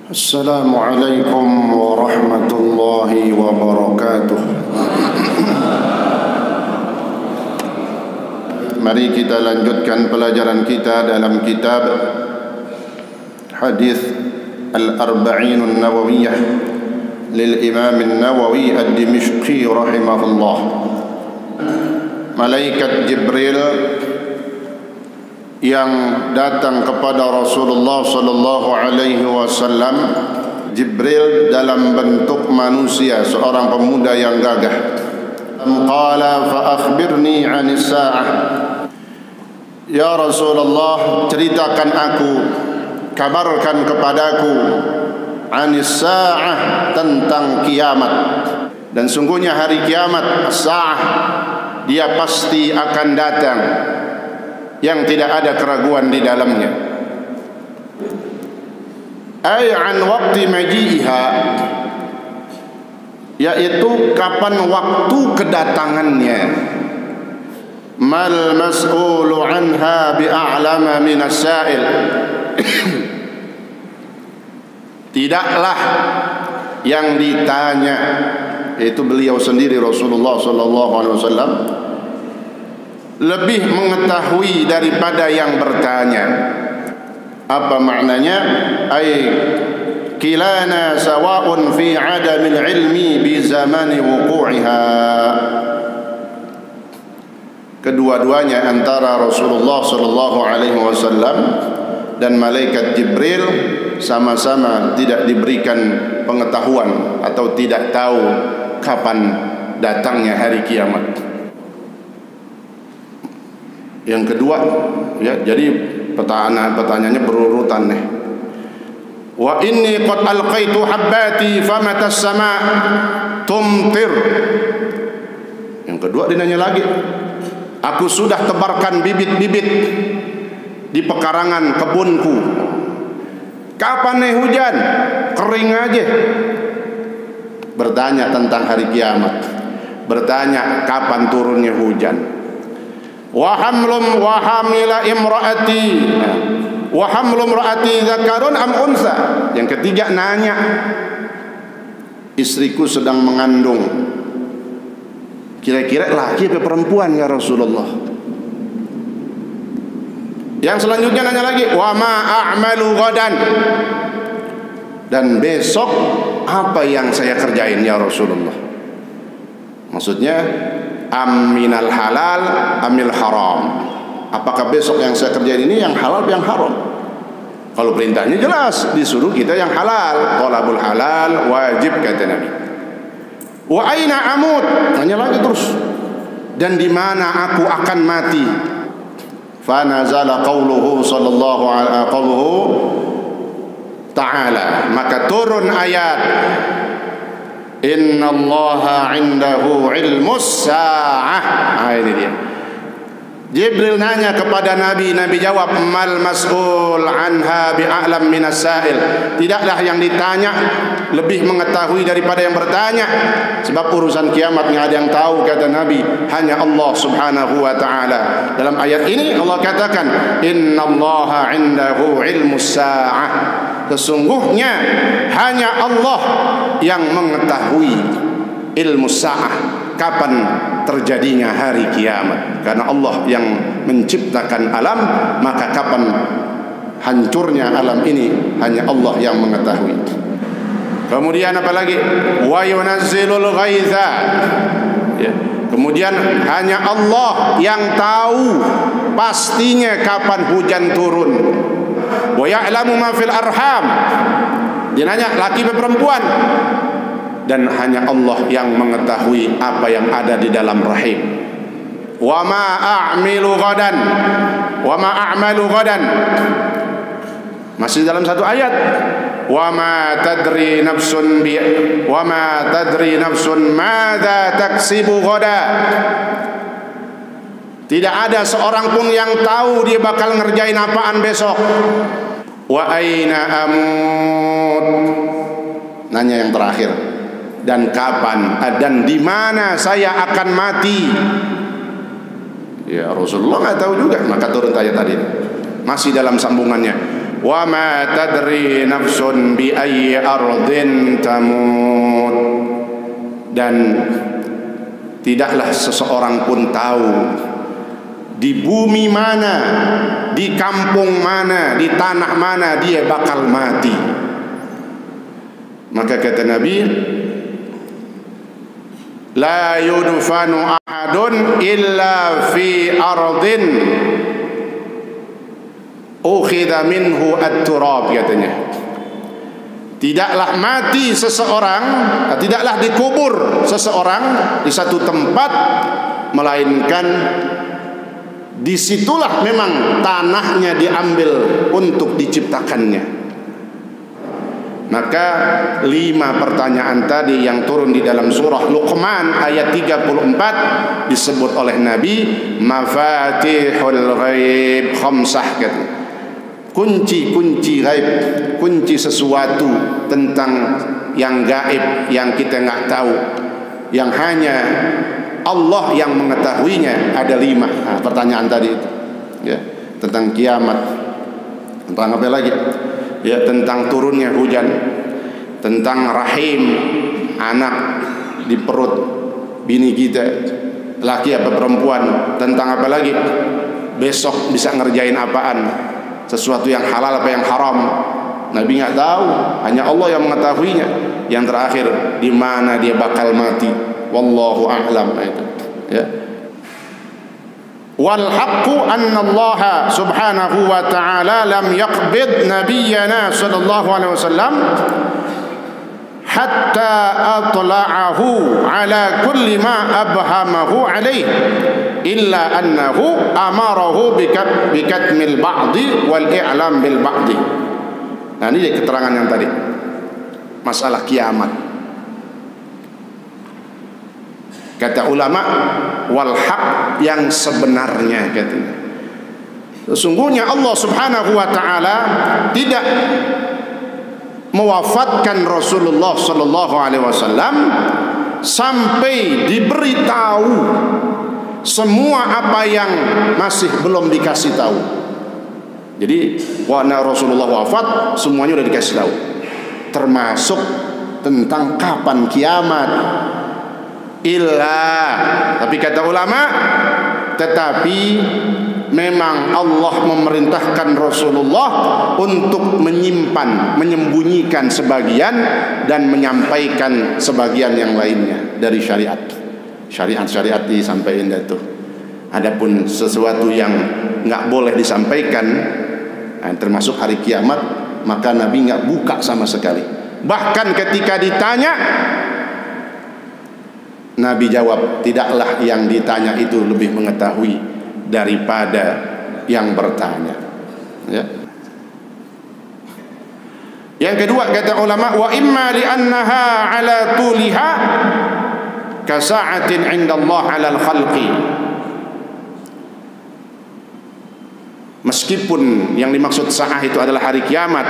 Assalamualaikum warahmatullahi wabarakatuh. Mari kita lanjutkan pelajaran kita dalam kitab Hadis Al-Arba'in An-Nawawiyah lil Imam An-Nawawi Ad-Dimishqi rahimahullah. Malaikat Jibril yang datang kepada Rasulullah sallallahu alaihi wasallam, Jibril dalam bentuk manusia, seorang pemuda yang gagah. Qala fa akhbirni 'anis sa'ah. Ya Rasulullah, ceritakan aku, kabarkan kepadaku 'anis sa'ah, tentang kiamat. Dan sungguhnya hari kiamat, as-sa'ah, dia pasti akan datang, yang tidak ada keraguan di dalamnya. Ay an waqti maji'iha, yaitu kapan waktu kedatangannya. Mal mas'ulu anha bi'a'lama minas sa'il. Tidaklah yang ditanya, yaitu beliau sendiri Rasulullah sallallahu alaihi wasallam, lebih mengetahui daripada yang bertanya. Apa maknanya? Ay kilana sawa'un fi 'adamil ilmi bi zamani wuqu'iha. Kedua-duanya, antara Rasulullah sallallahu alaihi wasallam dan malaikat Jibril, sama-sama tidak diberikan pengetahuan atau tidak tahu kapan datangnya hari kiamat. Yang kedua, ya, jadi pertanyaannya berurutan nih. Wa inni qad alqaitu habbati famata as-sama' tumtir. Yang kedua dinanya lagi, aku sudah tebarkan bibit-bibit di pekarangan kebunku. Kapan nih hujan? Kering aja. Bertanya tentang hari kiamat, bertanya kapan turunnya hujan. Wa hamila imraati wa hamlu imraati dzakarun am unsa. Yang ketiga nanya, istriku sedang mengandung, kira-kira laki atau perempuan ya Rasulullah. Yang selanjutnya nanya lagi, wa ma a'malu ghadan, dan besok apa yang saya kerjain ya Rasulullah. Maksudnya aminal halal amil haram, apakah besok yang saya kerjain ini yang halal yang haram? Kalau perintahnya jelas, disuruh kita yang halal, thalabul halal wajib, kata Nabi. Wa aina amut, tanya lagi terus, dan di mana aku akan mati? Fa nazala qauluhu sallallahu alaihi qauluhu ta'ala, maka turun ayat innallaha 'indahu 'ilmus sa'ah. Ini dia. Jibril nanya kepada Nabi, Nabi jawab, mal mas'ul anha bi'a'lam minas sa'il. Tidaklah yang ditanya lebih mengetahui daripada yang bertanya, sebab urusan kiamat enggak ada yang tahu, kata Nabi, hanya Allah Subhanahu wa taala. Dalam ayat ini Allah katakan, innallaha 'indahu 'ilmus sa'ah. Sesungguhnya hanya Allah yang mengetahui ilmu sa'ah, kapan terjadinya hari kiamat. Karena Allah yang menciptakan alam, maka kapan hancurnya alam ini hanya Allah yang mengetahui. Kemudian apa lagi? Wa yunazzilul ghaitha, ya. Kemudian hanya Allah yang tahu pastinya kapan hujan turun. Wa ya'lamu ma fil arham, dia nanya laki atau perempuan, dan hanya Allah yang mengetahui apa yang ada di dalam rahim. Wa ma a'malu ghadan, wa ma a'malu ghadan, masih dalam satu ayat, wa ma tadri nafsun bi wa ma tadri nafsun madza taksibu ghada. Tidak ada seorang pun yang tahu dia bakal ngerjain apaan besok. Wa aina amut, nanya yang terakhir, dan kapan dan di mana saya akan mati. Ya Rasulullah nggak tahu juga, maka turun ayat tadi. Masih dalam sambungannya, wa ma tadri nafsun bi ayyi ardin tamut. Dan tidaklah seseorang pun tahu di bumi mana, di kampung mana, di tanah mana dia bakal mati. Maka kata Nabi, la yudfanu ahadun illa fi ardin ukhidha minhu at-turab, katanya. Tidaklah mati seseorang, tidaklah dikubur seseorang di satu tempat, melainkan disitulah memang tanahnya diambil untuk diciptakannya. Maka 5 pertanyaan tadi yang turun di dalam surah Luqman ayat 34 disebut oleh Nabi mafatihul ghaib khamsah, katanya. Kunci-kunci gaib, kunci sesuatu tentang yang gaib, yang kita nggak tahu, yang hanya Allah yang mengetahuinya, ada 5. Nah, pertanyaan tadi itu, ya, tentang kiamat, tentang apa lagi? Ya, tentang turunnya hujan, tentang rahim, anak di perut bini kita, laki apa perempuan, tentang apa lagi? Besok bisa ngerjain apaan? Sesuatu yang halal apa yang haram, Nabi nggak tahu, hanya Allah yang mengetahuinya. Yang terakhir, di mana dia bakal mati, wallahu a'lam. Itu, ya. Wal haqqu anna Allah subhanahu wa ta'ala lam yaqbid nabiyyana sallallahu alaihi wasallam hatta atla'ahu ala kulli ma abhamahu alaihi illa annahu amarahu bikatmil ba'di wal i'lam bil ba'di. Nah, ini keterangan yang tadi masalah kiamat. Kata ulama, wal haq, yang sebenarnya, katanya. Sesungguhnya Allah subhanahu wa ta'ala tidak mewafatkan Rasulullah sallallahu alaihi wasallam sampai diberitahu semua apa yang masih belum dikasih tahu. Jadi warna Rasulullah wafat semuanya udah dikasih tahu, termasuk tentang kapan kiamat. Tapi kata ulama, tetapi memang Allah memerintahkan Rasulullah untuk menyimpan, menyembunyikan sebagian dan menyampaikan sebagian yang lainnya dari syariat. Syariat disampaikan itu. Adapun sesuatu yang nggak boleh disampaikan, termasuk hari kiamat, maka Nabi nggak buka sama sekali. Bahkan ketika ditanya, Nabi jawab, tidaklah yang ditanya itu lebih mengetahui daripada yang bertanya. Ya. Yang kedua, kata ulama, wa imma li annaha ala tuliha kasa'atin 'inda Allah 'ala al-khalqi. Meskipun yang dimaksud sa'ah itu adalah hari kiamat,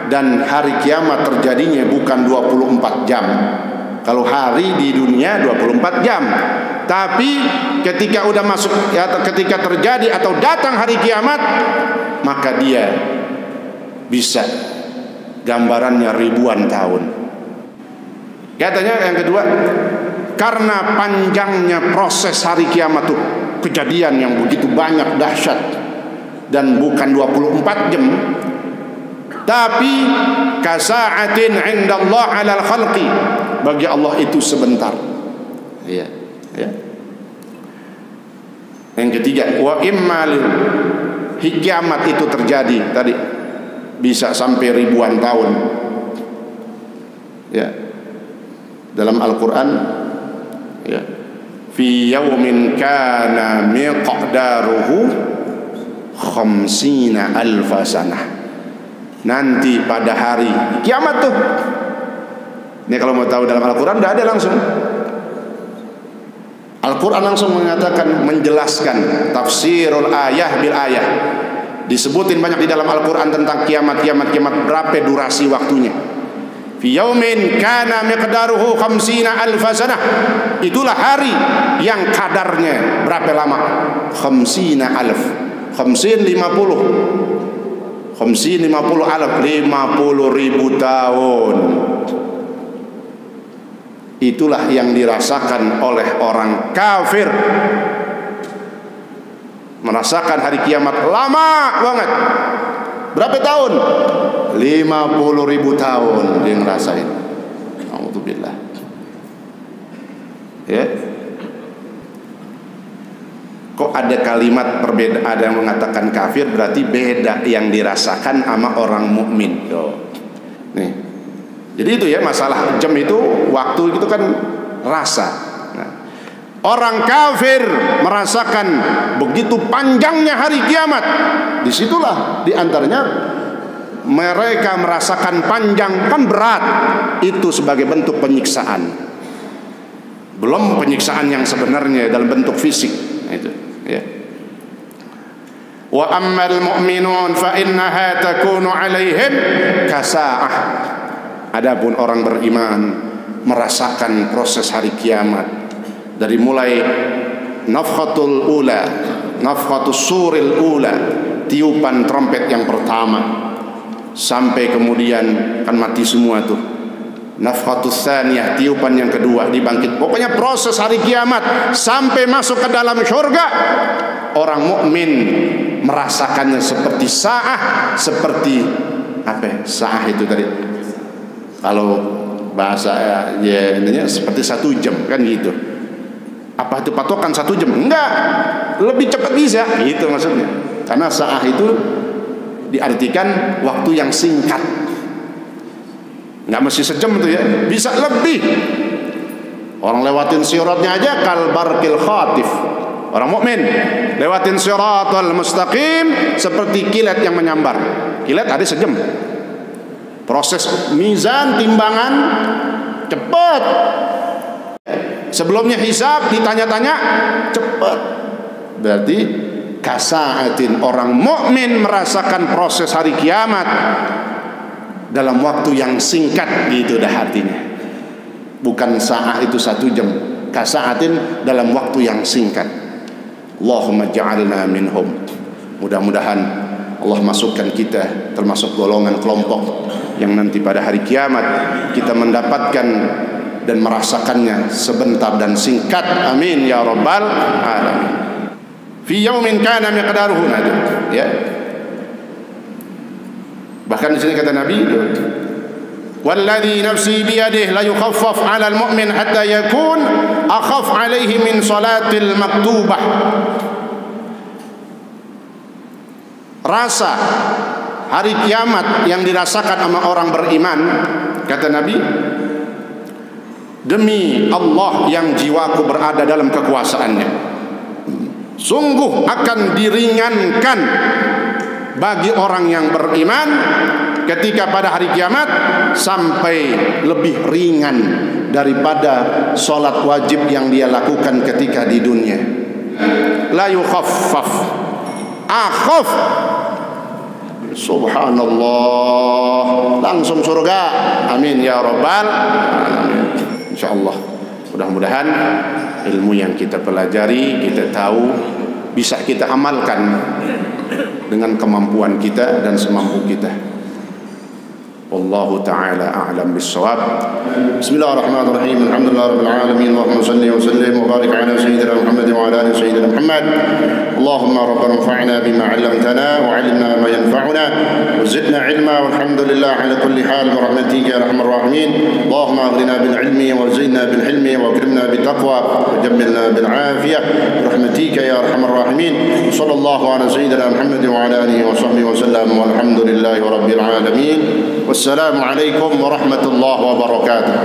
dan hari kiamat terjadinya bukan 24 jam. Kalau hari di dunia 24 jam, tapi ketika udah masuk, ya, ketika terjadi atau datang hari kiamat, maka dia bisa gambarannya ribuan tahun. Katanya yang kedua, karena panjangnya proses hari kiamat itu, kejadian yang begitu banyak, dahsyat, dan bukan 24 jam, tapi kasa'atin 'inda Allah 'alal khalqi, bagi Allah itu sebentar. Ya, ya. Yang ketiga, wa immal kiamat itu terjadi tadi bisa sampai ribuan tahun. Ya. Dalam Al-Qur'an, ya, fi yaumin kana miqdaruhu 50 alf sanah. Nanti pada hari kiamat tuh. Ini kalau mau tahu dalam Al-Quran tidak ada langsung. Al-Quran langsung mengatakan, menjelaskan tafsirul ayah bil ayah. Disebutin banyak di dalam Al-Quran tentang kiamat berapa durasi waktunya. Fi yaumin kana miqdaruhu 50 alf sanah. Itulah hari yang kadarnya berapa lama? 50 alf. 50 50. 50 alaf, 50.000 tahun. Itulah yang dirasakan oleh orang kafir. Merasakan hari kiamat lama banget. Berapa tahun? 50.000 tahun dia ngerasain. Alhamdulillah. Ya. Kok ada kalimat perbedaan, ada yang mengatakan kafir, berarti beda yang dirasakan sama orang mukmin. Nih. Jadi itu ya masalah jam itu, waktu itu kan rasa. Nah, orang kafir merasakan begitu panjangnya hari kiamat. Disitulah diantaranya mereka merasakan panjang, kan berat. Itu sebagai bentuk penyiksaan. Belum penyiksaan yang sebenarnya dalam bentuk fisik. Nah, itu ya. Wa ammal mu'minun fa innaha takunu 'alaihim kasa'ah. Adapun orang beriman merasakan proses hari kiamat dari mulai nafkhatul ula, nafkhatus suril ula, tiupan trompet yang pertama, sampai kemudian kan mati semua tuh. Nafkhatus tsaniyah, tiupan yang kedua, dibangkit. Pokoknya proses hari kiamat sampai masuk ke dalam surga. Orang mukmin merasakannya seperti sa'ah, seperti apa? Sa'ah itu tadi. Kalau bahasa ya intinya seperti 1 jam kan gitu. Apa itu patokan 1 jam? Enggak, lebih cepat bisa gitu maksudnya. Karena sa'ah itu diartikan waktu yang singkat. Enggak mesti sejam itu ya, bisa lebih. Orang lewatin siratnya aja kal barqil khatif. Orang mukmin lewatin siratal mustaqim seperti kilat yang menyambar. Kilat ada sejam. Proses mizan timbangan cepat. Sebelumnya hisab ditanya-tanya cepat. Berarti kasaatin, orang mukmin merasakan proses hari kiamat dalam waktu yang singkat gitu dah artinya. Bukan sa'ah itu 1 jam. Kasaatin dalam waktu yang singkat. Allahumma ja'alna minhum. Mudah-mudahan Allah masukkan kita termasuk golongan kelompok yang nanti pada hari kiamat kita mendapatkan dan merasakannya sebentar dan singkat. Amin ya rabbal alamin. Fi yaumin kana miqdaruhu, ya. Bahkan di sini kata Nabi, walladzi nafsi biyadihi la yukhaffaf 'ala al-mu'min hatta yakun akhaf 'alaihi min salatil maktubah. Rasa hari kiamat yang dirasakan sama orang beriman, kata Nabi, demi Allah yang jiwaku berada dalam kekuasaannya, sungguh akan diringankan bagi orang yang beriman ketika pada hari kiamat sampai lebih ringan daripada solat wajib yang dia lakukan ketika di dunia. La yukhaffaf, akhaf. Subhanallah, langsung surga. Amin ya rabbal alamin. Insyaallah, mudah-mudahan ilmu yang kita pelajari, kita tahu, bisa kita amalkan dengan kemampuan kita dan semampu kita. Wallahu ta'ala a'lam bis-shawab. Bismillahirrahmanirrahim. Alhamdulillahirabbil alamin. Allahumma shalli wa sallim wa barik ala sayyidina Muhammad wa ala ali sayyidina Muhammad. Allahumma rabbana anfa'na bima 'allamtana wa 'allimna ma yanfa'una wa zidna 'ilma walhamdulillah ala kulli hal bi rahmatika ya arhamar rahimin. Allahumma aghnina bil 'ilmi wa zidna bil hilmi wa akrimna bit taqwa wa jammilna bil 'afiyah bi rahmatika ya arhamar rahimin. Sallallahu ala sayyidina Muhammad wa ala alihi wa sahbihi wa sallam walhamdulillahi rabbil alamin. Wassalamu alaikum warahmatullahi wabarakatuh.